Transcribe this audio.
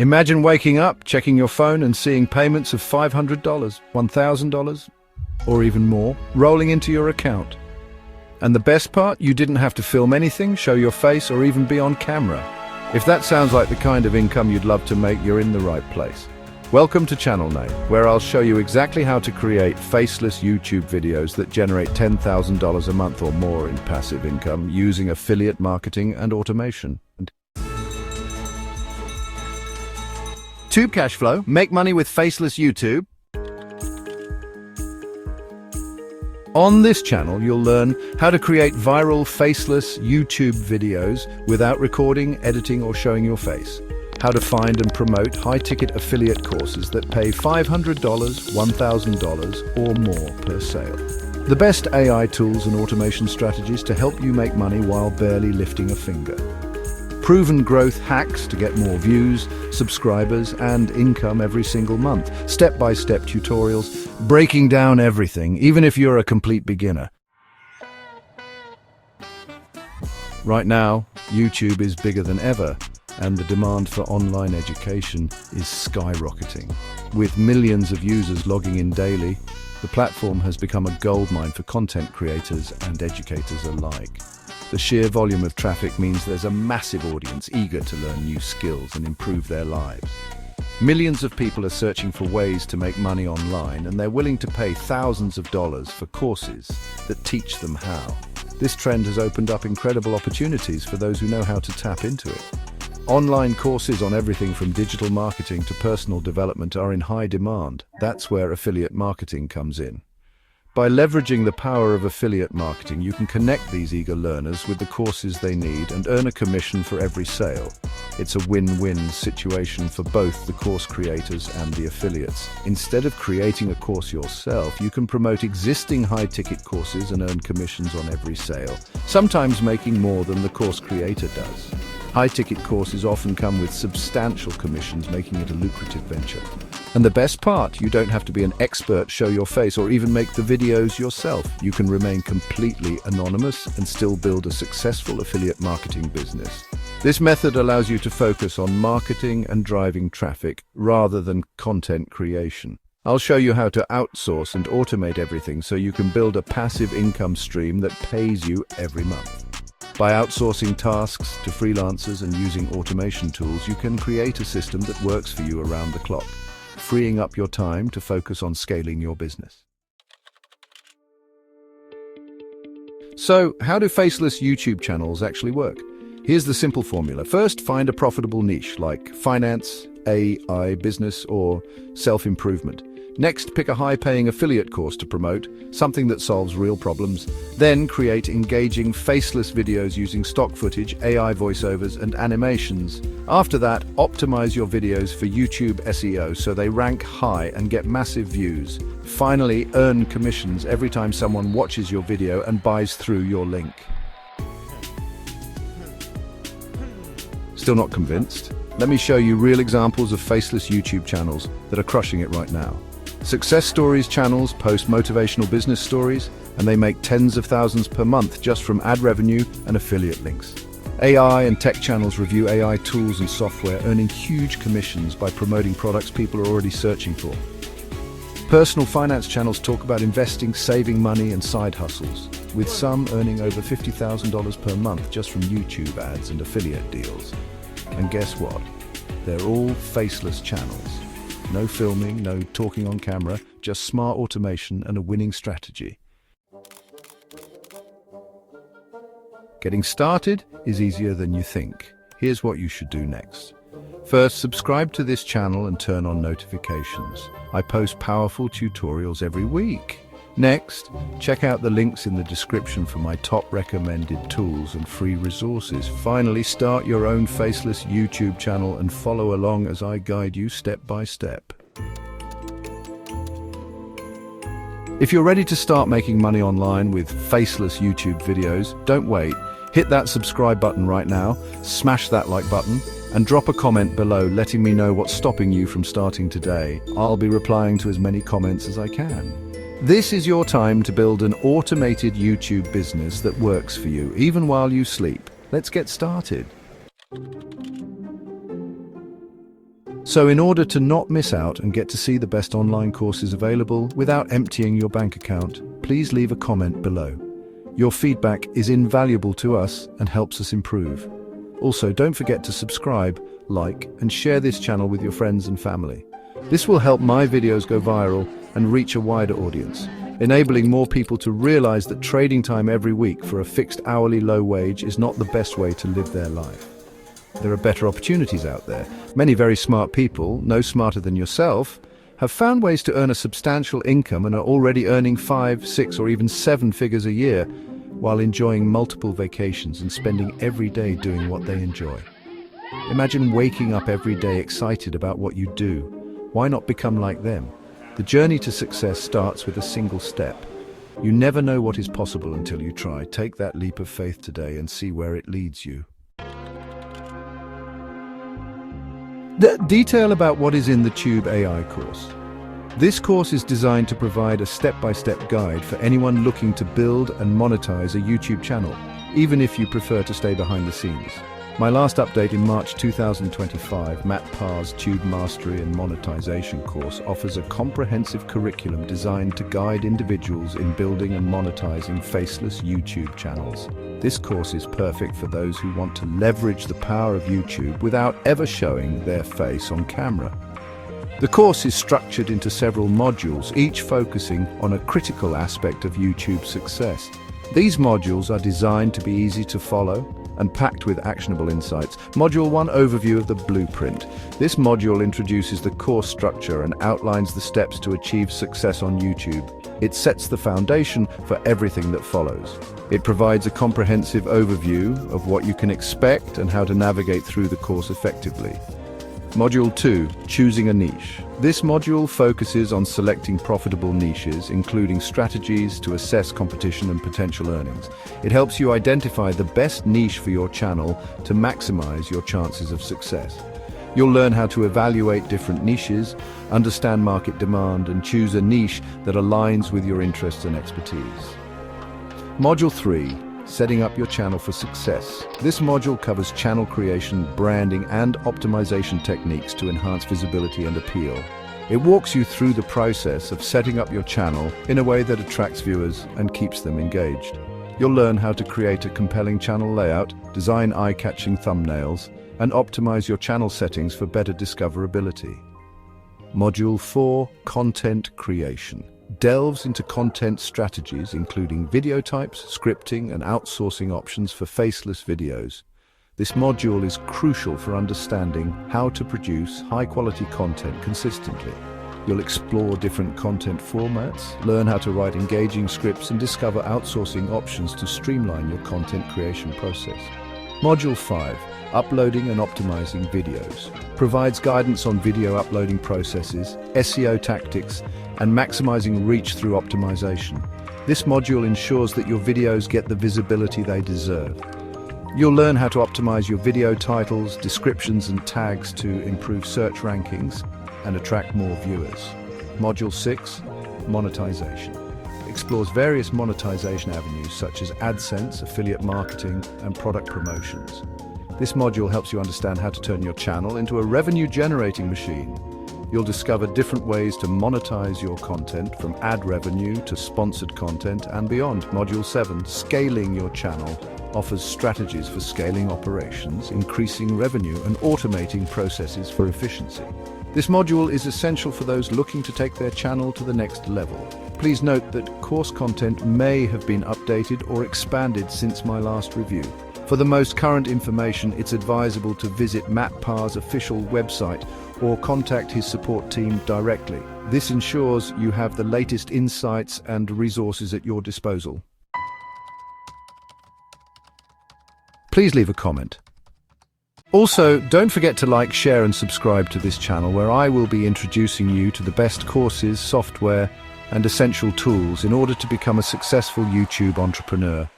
Imagine waking up, checking your phone and seeing payments of $500, $1,000, or even more, rolling into your account. And the best part, you didn't have to film anything, show your face, or even be on camera. If that sounds like the kind of income you'd love to make, you're in the right place. Welcome to Channel Name, where I'll show you exactly how to create faceless YouTube videos that generate $10,000 a month or more in passive income using affiliate marketing and automation. Tube cash flow, make money with faceless YouTube. On this channel, you'll learn how to create viral faceless YouTube videos without recording, editing, or showing your face. How to find and promote high-ticket affiliate courses that pay $500, $1,000, or more per sale. The best AI tools and automation strategies to help you make money while barely lifting a finger. Proven growth hacks to get more views, subscribers, and income every single month. Step-by-step tutorials, breaking down everything, even if you're a complete beginner. Right now, YouTube is bigger than ever, and the demand for online education is skyrocketing. With millions of users logging in daily, the platform has become a goldmine for content creators and educators alike. The sheer volume of traffic means there's a massive audience eager to learn new skills and improve their lives. Millions of people are searching for ways to make money online, and they're willing to pay thousands of dollars for courses that teach them how. This trend has opened up incredible opportunities for those who know how to tap into it. Online courses on everything from digital marketing to personal development are in high demand. That's where affiliate marketing comes in. By leveraging the power of affiliate marketing, you can connect these eager learners with the courses they need and earn a commission for every sale. It's a win-win situation for both the course creators and the affiliates. Instead of creating a course yourself, you can promote existing high-ticket courses and earn commissions on every sale, sometimes making more than the course creator does. High-ticket courses often come with substantial commissions, making it a lucrative venture. And the best part, you don't have to be an expert, show your face, or even make the videos yourself. You can remain completely anonymous and still build a successful affiliate marketing business. This method allows you to focus on marketing and driving traffic rather than content creation. I'll show you how to outsource and automate everything so you can build a passive income stream that pays you every month. By outsourcing tasks to freelancers and using automation tools, you can create a system that works for you around the clock, freeing up your time to focus on scaling your business. So, how do faceless YouTube channels actually work? Here's the simple formula. First, find a profitable niche like finance, AI, business, or self-improvement. Next, pick a high-paying affiliate course to promote, something that solves real problems. Then create engaging faceless videos using stock footage, AI voiceovers, and animations. After that, optimize your videos for YouTube SEO so they rank high and get massive views. Finally, earn commissions every time someone watches your video and buys through your link. Still not convinced? Let me show you real examples of faceless YouTube channels that are crushing it right now. Success Stories channels post motivational business stories, and they make tens of thousands per month just from ad revenue and affiliate links. AI and tech channels review AI tools and software, earning huge commissions by promoting products people are already searching for. Personal finance channels talk about investing, saving money, and side hustles, with some earning over $50,000 per month just from YouTube ads and affiliate deals. And guess what? They're all faceless channels. No filming, no talking on camera, just smart automation and a winning strategy. Getting started is easier than you think. Here's what you should do next. First, subscribe to this channel and turn on notifications. I post powerful tutorials every week. Next, check out the links in the description for my top recommended tools and free resources. Finally, start your own faceless YouTube channel and follow along as I guide you step by step. If you're ready to start making money online with faceless YouTube videos, don't wait. Hit that subscribe button right now, smash that like button, and drop a comment below letting me know what's stopping you from starting today. I'll be replying to as many comments as I can. This is your time to build an automated YouTube business that works for you, even while you sleep. Let's get started. So in order to not miss out and get to see the best online courses available without emptying your bank account, please leave a comment below. Your feedback is invaluable to us and helps us improve. Also, don't forget to subscribe, like, and share this channel with your friends and family. This will help my videos go viral and reach a wider audience, enabling more people to realize that trading time every week for a fixed hourly low wage is not the best way to live their life. There are better opportunities out there. Many very smart people, no smarter than yourself, have found ways to earn a substantial income and are already earning 5, 6, or even 7 figures a year while enjoying multiple vacations and spending every day doing what they enjoy. Imagine waking up every day excited about what you do. Why not become like them? The journey to success starts with a single step. You never know what is possible until you try. Take that leap of faith today and see where it leads you. Detail about what is in the Tube AI course. This course is designed to provide a step-by-step guide for anyone looking to build and monetize a YouTube channel, even if you prefer to stay behind the scenes. My last update in March 2025, Matt Parr's Tube Mastery and Monetization course offers a comprehensive curriculum designed to guide individuals in building and monetizing faceless YouTube channels. This course is perfect for those who want to leverage the power of YouTube without ever showing their face on camera. The course is structured into several modules, each focusing on a critical aspect of YouTube success. These modules are designed to be easy to follow and packed with actionable insights. Module 1, Overview of the Blueprint. This module introduces the course structure and outlines the steps to achieve success on YouTube. It sets the foundation for everything that follows. It provides a comprehensive overview of what you can expect and how to navigate through the course effectively. Module 2, Choosing a Niche. This module focuses on selecting profitable niches, including strategies to assess competition and potential earnings. It helps you identify the best niche for your channel to maximize your chances of success. You'll learn how to evaluate different niches, understand market demand, and choose a niche that aligns with your interests and expertise. Module 3, Setting up your channel for success. This module covers channel creation, branding, and optimization techniques to enhance visibility and appeal. It walks you through the process of setting up your channel in a way that attracts viewers and keeps them engaged. You'll learn how to create a compelling channel layout, design eye-catching thumbnails, and optimize your channel settings for better discoverability. Module 4, Content Creation. Delves into content strategies, including video types, scripting, and outsourcing options for faceless videos. This module is crucial for understanding how to produce high-quality content consistently. You'll explore different content formats, learn how to write engaging scripts, and discover outsourcing options to streamline your content creation process. Module 5, Uploading and Optimizing Videos, provides guidance on video uploading processes, SEO tactics, and maximizing reach through optimization. This module ensures that your videos get the visibility they deserve. You'll learn how to optimize your video titles, descriptions, and tags to improve search rankings and attract more viewers. Module 6, Monetization, explores various monetization avenues such as AdSense, affiliate marketing, and product promotions. This module helps you understand how to turn your channel into a revenue-generating machine. You'll discover different ways to monetize your content, from ad revenue to sponsored content and beyond. Module 7, Scaling Your Channel, offers strategies for scaling operations, increasing revenue, and automating processes for efficiency. This module is essential for those looking to take their channel to the next level. Please note that course content may have been updated or expanded since my last review. For the most current information, it's advisable to visit Matt Parr's official website or contact his support team directly. This ensures you have the latest insights and resources at your disposal. Please leave a comment. Also, don't forget to like, share, and subscribe to this channel, where I will be introducing you to the best courses, software, and essential tools in order to become a successful YouTube entrepreneur.